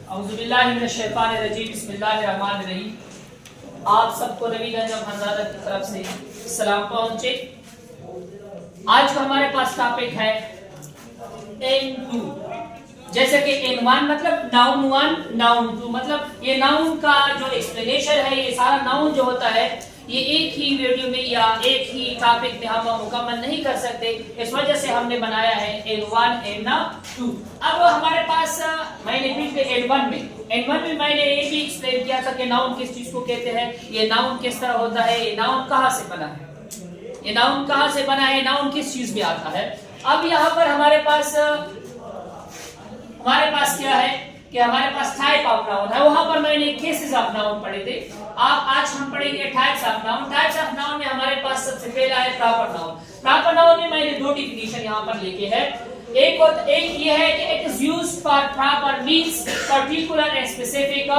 बिस्मिल्लाहिर्रहमानिर्रहीम। आप सबको नबी अंजम हज़ारत की तरफ से सलाम पहुंचे। आज का हमारे पास टॉपिक है N2। जैसे कि N1 मतलब नाउन 1, नाउन 2 मतलब ये नाउन का जो एक्सप्लेनेशन है, ये सारा नाउन जो होता है ये एक ही वीडियो में या एक ही टॉपिक में हम मुकम्मल नहीं कर सकते, इस वजह से हमने बनाया है N1 N2। अब हमारे पास मैंने फिर N1 में मैंने ये भी एक्सप्लेन किया था कि नाउन किस चीज को कहते हैं, ये नाउन किस तरह होता है, ये नाउन कहाँ से बना है, ये नाउन कहाँ से बना है, नाउन किस चीज में आता है। अब यहाँ पर हमारे पास क्या है कि हमारे पास टाइप ऑफ नाउन है, वहां पर मैंने केसेस ऑफ नाउन पढ़े थे। आज हम पढ़ेंगे types of noun. Types of noun में हमारे पास सबसे पहला है प्रॉपर नाउन। प्रॉपर नाउन में मैंने दो डिफिनीशन यहाँ पर लिखे हैं। एक ये है कि it is used for proper means particular and specific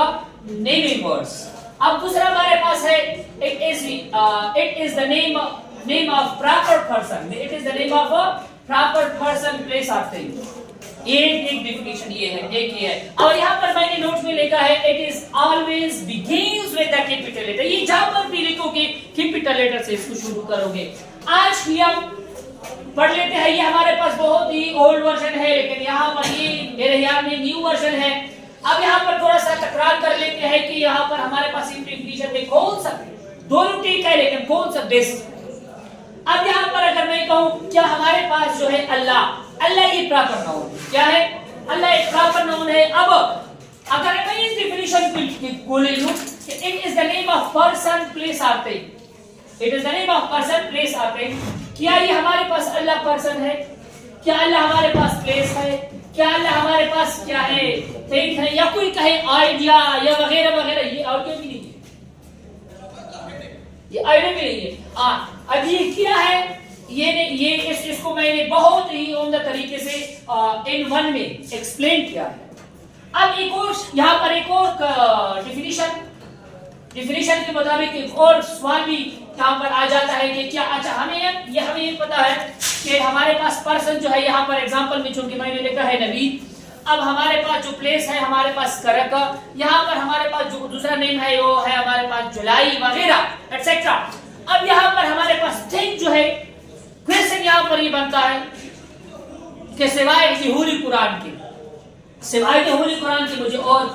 naming words. अब दूसरा हमारे पास है it is the name of proper person. It is the name of a proper person, place of thing. एक डिफिनीशन ये है, एक ये है। और यहाँ पर मैंने नोट में लिखा है it is always begins with the capital letter. ये जहां पर भी लिखोगे कैपिटल लेटर से इसको शुरू करोगे। आज भी हम पढ़ लेते हैं, ये हमारे पास बहुत ही ओल्ड वर्जन है, लेकिन यहाँ पर ये मेरे ख्याल में न्यू वर्जन है। अब यहाँ पर थोड़ा सा तकरार कर लेते हैं कि यहाँ पर हमारे पास डिफिनीशन में कौन सा, दोनों ठीक है लेकिन कौन सा बेस्ट। अब यहाँ पर अगर मैं कहूँ क्या हमारे पास जो है अल्लाह ये प्रॉपर नाउन क्या है, अल्लाह एक प्रॉपर नाउन है। अब अगर मैं इस डिफिनीशन को ले लूं कि it is the name of person, place or thing, it is the name of person, place or thing, क्या ये हमारे पास अल्लाह पर्सन है, क्या अल्लाह हमारे पास प्लेस है, क्या अल्लाह हमारे पास क्या है, थिंग है, या कोई कहे आइडिया या वगैरह वगैरह, ये आइडिया भी नहीं है, ये आइडिया भी नहीं है। अब ये क्या है, ये इसको मैंने बहुत ही उम्दा तरीके से N1 में एक्सप्लेन किया है। अब एक और यहाँ पर एक और डिफिनीशन के मुताबिक एक और सवाल भी यहाँ पर आ जाता है कि क्या, अच्छा हमें ये पता है कि हमारे पास पर्सन जो है, यहाँ पर एग्जांपल में चूंकि मैंने लिखा है नबी। अब हमारे पास जो प्लेस है, हमारे पास करक, यहाँ पर हमारे पास जो दूसरा नेम है वो है हमारे पास जुलाई वगैरह एटसेट्रा। अब यहाँ पर हमारे पास थिंग जो है, क्वेश्चन यहाँ पर ये बनता है कि सिवाय होली कुरान के मुझे और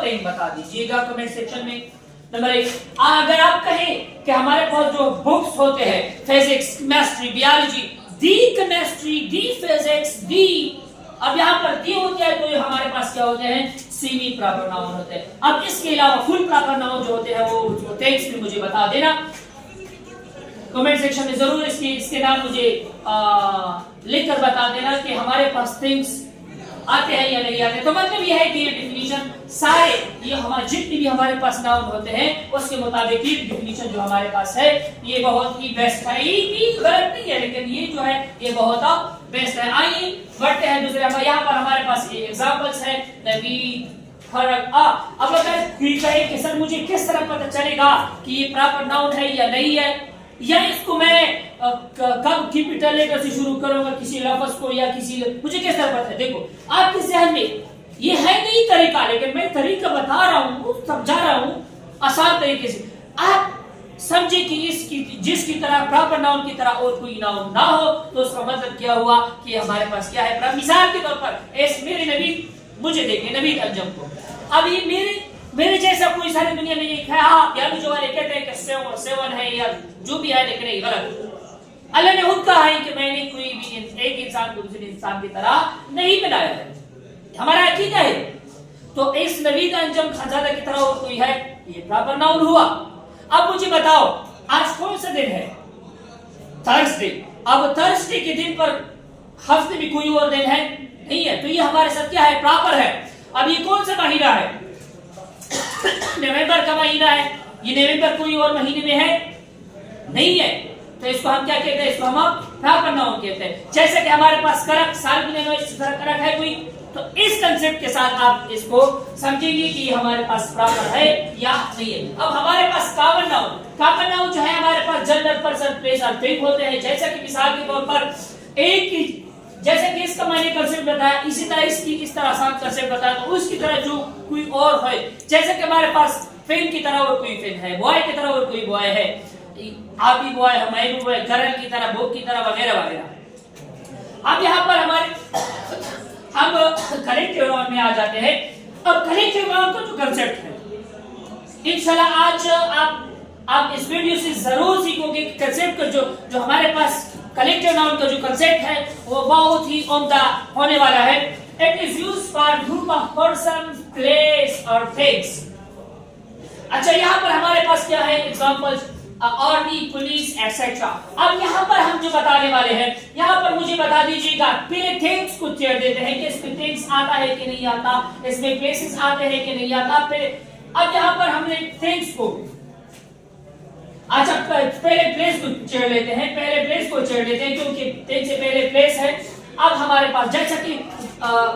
थिंग बता दीजिएगा कमेंट सेक्शन में। नंबर 1, अगर आप कहें कि हमारे पास जो बुक्स होते हैं फिजिक्स, केमिस्ट्री, बायोलॉजी, दी केमिस्ट्री, दी फिजिक्स, दी, अब यहाँ पर दी होती है तो हमारे पास क्या होते हैं, सेमी प्रॉपर नाउन होते हैं। अब इसके अलावा फुल प्रॉपर नाउन जो होते हैं वो टेक्स्ट में मुझे बता देना कमेंट सेक्शन में जरूर। इसके नाम मुझे लिखकर बता देना कि हमारे पास थिंग्स आते हैं या नहीं आते। तो मतलब ये है कि ये डिफिनीशन सारे ये हमारे जितने भी हमारे पास नाउन होते हैं उसके मुताबिक ये डिफिनीशन जो हमारे पास है ये बहुत ही बेस्ट है। ये भी गलत नहीं है लेकिन ये जो है ये बहुत बेस्ट है। आइए बढ़ते हैं दूसरे। यहाँ पर हमारे पास ये एग्जांपल्स है नबी, फर्क। अब अगर कहे कि सर मुझे किस तरह पता चलेगा कि ये प्रॉपर नाउन है या नहीं है, या इसको मैं कब कैपिटल लेटर से शुरू करूंगा किसी लफ्ज को, या मुझे किस तरह पता है। देखो आपके ज़हन में ये है नहीं तरीका, लेकिन मैं तरीका बता रहा हूँ, समझा रहा हूँ आसान तरीके से। आप समझे कि जिसकी तरह प्रॉपर नाउन की तरह और कोई नाउन ना हो तो उसका मतलब क्या हुआ कि हमारे पास क्या है। मिसाल के तौर पर मेरे नबी, मुझे देखिए नबी अंजम को, अब ये मेरे जैसा कोई सारी दुनिया में एक है। या जो वाले कहते हैं कि 7 है या जो भी है, लेकिन नहीं, गलत। अल्लाह ने खुद कहा है कि मैंने कोई भी एक इंसान को दूसरे इंसान की तरह नहीं बनाया है, हमारा अकीदा है। तो इस नबी अंजम खानजादा की तरह और कोई है, ये प्रॉपर नाउन हुआ। अब मुझे बताओ आज कौन सा दिन है, थर्सडे। अब थर्सडे के दिन पर हफ्ते में कोई और दिन है नहीं है, तो ये हमारे साथ क्या है, प्रॉपर है। अब ये कौन सा महीना है, नवंबर का महीना है। ये नवंबर कोई और महीने में है नहीं है, तो इसको हम क्या कहते हैं, इसको हम प्रॉपर नाउन कहते हैं। जैसे कि हमारे पास करक, साल की करक है कोई, तो इस कंसेप्ट के साथ आप इसको समझेंगे कि हमारे पास प्रॉपर है या नहीं है। अब हमारे पास कॉमन नाउन जो है हमारे पास जनरल पर्सन, प्लेस और थिंग होते हैं। जैसे कि मिसाल के तौर पर एक जैसे कि इसका मैंने कंसेप्ट बताया, इसी तरह इसकी इस तरह आसान कंसेप्ट बताया, तो उसकी तरह जो कोई और है, जैसे कि हमारे पास पेन की तरह और कोई पेन है, बॉय की तरह और कोई बॉय है, आप भी बॉय है, मैं भी बॉय, गर्ल की तरह, बुक की तरह, वगैरह वगैरह। अब यहाँ पर हमारे हम कलेक्टिव नाउन में आ जाते हैं। अब कलेक्टिव नाउन का जो कंसेप्ट है, इंशाल्लाह आज आप इस वीडियो से जरूर सीखोगे कि कंसेप्ट का जो हमारे पास कलेक्टिव नाउन का जो कंसेप्ट है वो बहुत ही उम्दा होने वाला है। It is used for group of person, place और थिंग्स। अच्छा, यहाँ पर हमारे पास क्या है, एग्जांपल्स, आर्मी, पुलिस, एक्सेट्रा। अब यहाँ पर हम जो बताने वाले हैं, यहाँ पर मुझे बता दीजिएगा, पहले थिंग्स को चेयर देते हैं कि इसमें थिंग्स आता है कि नहीं आता, इसमें प्लेसेस आते हैं कि नहीं आता। अब यहाँ पर हमने थिंग्स को, अच्छा पहले प्लेस को चेयर लेते हैं, पहले प्लेस को चेयर लेते हैं क्योंकि थिंग से पहले प्लेस है। अब हमारे पास जैसा कि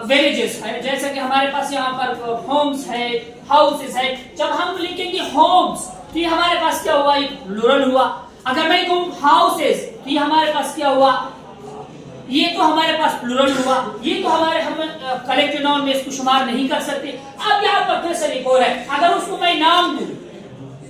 विलेजेस है, जैसा कि हमारे पास यहाँ पर होम्स है, हाउसेस है। जब हम लिखेंगे होम्स तो ये हमारे पास क्या हुआ, ये प्लूरल हुआ। अगर मैं कहूँ हाउसेस तो ये हमारे पास क्या हुआ, ये तो हमारे पास प्लूरल हुआ। ये तो हम कलेक्टिव नाउन में इसको शुमार नहीं कर सकते। अब यहाँ पर क्वेश्चन एक और है, अगर उसको मैं नाम दूं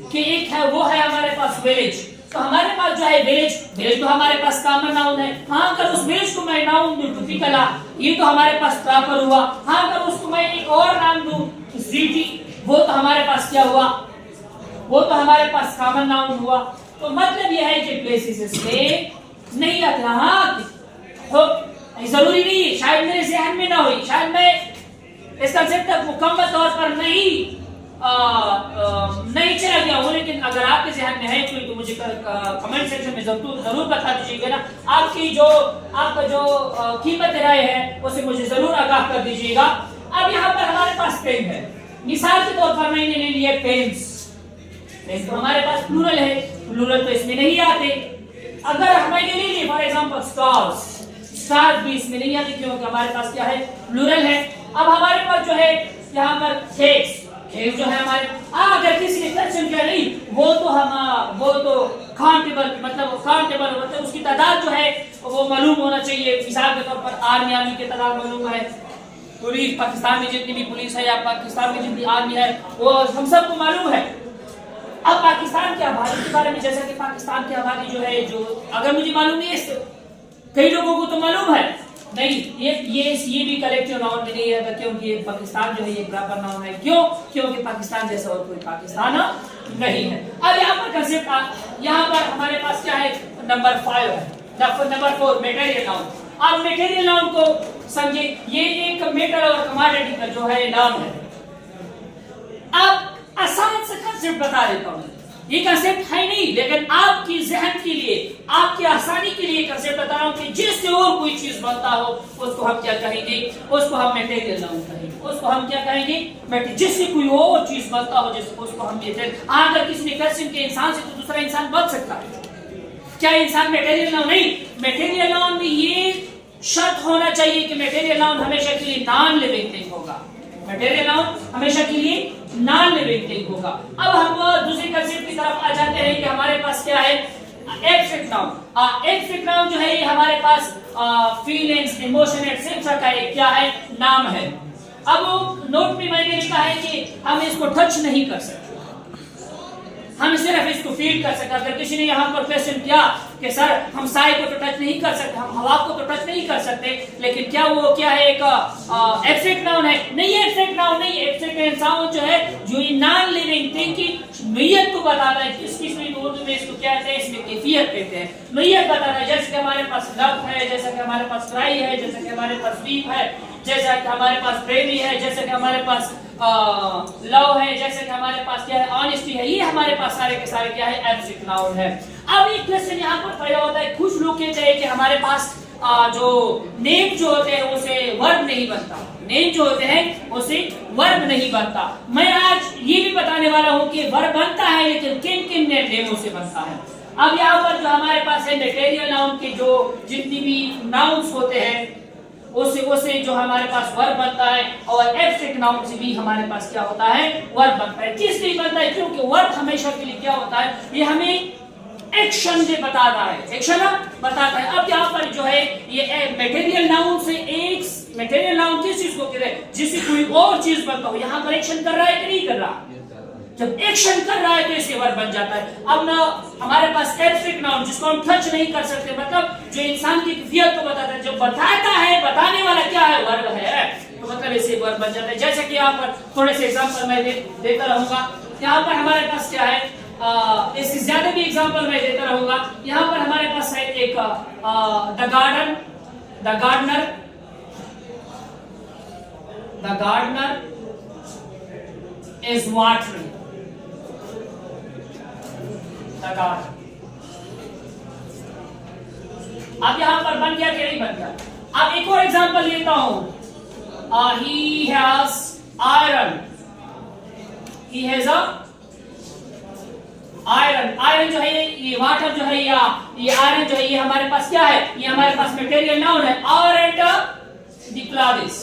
कि एक है, वो है हमारे पास विलेज, तो हमारे पास जो है विलेज तो हमारे पास कॉमन नाउन है। हाँ, अगर उस विलेज को मैं नाउन दूं टिपिकला, ये तो हमारे पास प्रॉपर हुआ। हाँ, अगर उसको मैं एक और नाम दूं सिटी, वो तो हमारे पास क्या हुआ, वो तो हमारे पास कॉमन नाउन हुआ। तो मतलब यह है कि प्लेसेस इसमें नहीं आते। हाँ, तो जरूरी नहीं है, शायद मेरे ज़हन में ना हो, शायद मैं इस कंसेप्ट तक मुकम्मल तौर पर नहीं चला गया हूँ, लेकिन अगर आपके ज़हन में है कोई तो मुझे कमेंट सेक्शन में जरूर बता दीजिएगा ना। आपका जो कीमत राय है उसे मुझे जरूर आगाह कर दीजिएगा। अब यहाँ पर हमारे पास पेन है, मिसाल के तौर पर मैंने ले लिया पेन्स। पेन तो हमारे पास प्लूरल है, प्लूरल तो इसमें नहीं आते। अगर मैंने ले लिया फॉर एग्जांपल स्टार्स भी इसमें नहीं आते क्योंकि हमारे पास क्या है, प्लूरल है। अब हमारे पास जो है यहाँ पर केक्स जो है हमारे, अगर किसी ने क्वेश्चन किया नहीं, वो तो काउंटेबल मतलब उसकी तादाद जो है वो मालूम होना चाहिए। मिसाल के तौर पर आर्मी की तादाद मालूम है, पुलिस, पाकिस्तान में जितनी भी पुलिस है या पाकिस्तान में जितनी आर्मी है वो हम सबको मालूम है। अब पाकिस्तान की आबादी के बारे में, जैसा कि पाकिस्तान की आबादी जो है, जो अगर मुझे मालूम नहीं है, कई लोगों को तो मालूम है नहीं, ये भी कलेक्टिव नाउन में नहीं है क्योंकि ये पाकिस्तान जो है ये प्रॉपर नाउन है। क्यों? क्योंकि पाकिस्तान जैसा और कोई पाकिस्तान नहीं है। अब यहाँ पर कंसेप्ट, यहाँ पर हमारे पास क्या है, नंबर 5 है, नंबर 4 मटेरियल नाउन। अब मटेरियल नाउन को समझे, ये एक मेटल और कमोडिटी का जो है नाम है। अब आसान से कंसेप्ट बता देता हूँ, ये कंसेप्ट है नहीं, लेकिन आपकी जहन के लिए, आपकी आसानी के लिए कंसेप्ट बता रहा हूँ कि जिससे और कोई चीज बनता हो उसको हम क्या कहेंगे, उसको हम मटेरियल नाउन कहेंगे। उसको हम क्या कहेंगे, जिससे कोई और चीज बनता हो जिसको, उसको हम मटेरियल। अगर किसी ने क्वेश्चन के इंसान से तो दूसरा इंसान बन सकता है, क्या इंसान मटेरियल नाउन नहीं? मटेरियल नाउन में ये शर्त होना चाहिए कि मटेरियल नाउन हमेशा के लिए नॉन लिविंग थिंग होगा। मटेरियल नाउन हमेशा के लिए नॉन लिविंग थिंग होगा। अब हम दूसरे कंसेप्ट की तरफ आ जाते हैं कि हमारे पास क्या है, एब्स्ट्रैक्ट नाउन। एब्स्ट्रैक्ट नाउन जो है ये हमारे पास फीलिंग्स, इमोशन एटसेट्रा का एक क्या है, नाम है। अब नोट में मैंने लिखा है कि हम इसको टच नहीं कर सकते, हम सिर्फ इसको फील कर सकते। अगर किसी ने यहाँ पर क्वेश्चन किया कि सर हम साई को तो टच नहीं कर सकते, हम हवा को तो टच नहीं कर सकते, लेकिन क्या वो क्या है, एक एब्स्ट्रैक्ट नाउन है? नहीं, एब्स्ट्रैक्ट नाउन नहीं। एब्स्ट्रैक्ट नाउन जो है जो ये नॉन लिविंग थिंग की नोयत को बताता है। किसकी उर्दू में इसको क्या कहते हैं, इसमें कैफियत कहते हैं, नोयत बताता है। जैसे कि हमारे पास लव है, जैसा कि हमारे पास क्राई है, जैसा कि हमारे पास वीप है, जैसा कि हमारे पास प्रेमी है, जैसा कि हमारे पास लव है, जैसे कि हमारे पास क्या है, ऑनेस्टी है। ये हमारे पास सारे के सारे क्या है, एब्स्ट्रैक्ट नाउन है। अब एक क्वेश्चन यहाँ पर पैदा होता है, कुछ लोग कहते हैं कि हमारे पास जो नेम जो होते हैं उसे वर्ब नहीं बनता, नेम जो होते हैं उसे वर्ब नहीं बनता। मैं आज ये भी बताने वाला हूँ कि वर्ब बनता है, लेकिन किन किन नेमों से बनता है। अब यहाँ पर जो हमारे पास है मटेरियल नाउन के जो जितनी भी नाउन्स होते हैं उसे जो हमारे पास वर्ब बनता है, और एब्स्ट्रैक्ट नाउन से भी हमारे पास क्या होता है, वर्ब बनता है। किस लिए बनता है? क्योंकि वर्ब हमेशा के लिए क्या होता है, ये हमें एक्शन से बताता है, एक्शन बताता है। अब यहाँ पर जो है ये मटेरियल नाउन से एक मटेरियल नाउन किस चीज को कहते हैं, जिससे कोई और चीज बनता हो। यहाँ पर एक्शन कर रहा है कि नहीं कर रहा? जब एक्शन कर रहा है तो इसे वर्ब बन जाता है। अब ना हमारे पास एब्स्ट्रैक्ट नाउन जिसको हम टच नहीं कर सकते, मतलब जो इंसान की कैफियत को बताता है, जो बताता है, बताने वाला क्या है, वर्ब है, तो मतलब इसे वर्ब बन जाता है। जैसे कि यहाँ पर थोड़े से एग्जांपल मैं देता रहूंगा। यहाँ पर हमारे पास क्या है, इससे ज्यादा भी एग्जांपल मैं देता रहूंगा। यहाँ पर हमारे पास है एक the garden, the gardener, the gardener is watering the garden. अब यहां पर बन गया कि नहीं बन गया? अब एक और एग्जांपल लेता हूं। He has iron, he has a iron. Iron जो है ये वाटर जो है या ये आयरन जो है ये हमारे पास क्या है, ये हमारे पास मटेरियल नाउन है। आयरन द क्लॉथ्स,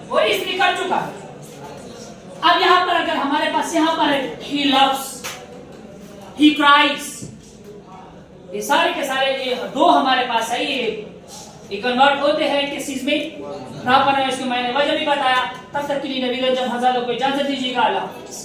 वो इस्त्री कर चुका है। अब यहां पर अगर हमारे पास यहां पर है he loves, he cries, ये सारे के सारे ये दो हमारे पास है, ये कन्वर्ट होते हैं किस चीज में, प्रॉपर है। इसको मैंने वजह भी बताया। तब तक के लिए नबीगंज जब हज़ारों को इजाजत दीजिएगा। अल्लाह हाफ़िज़।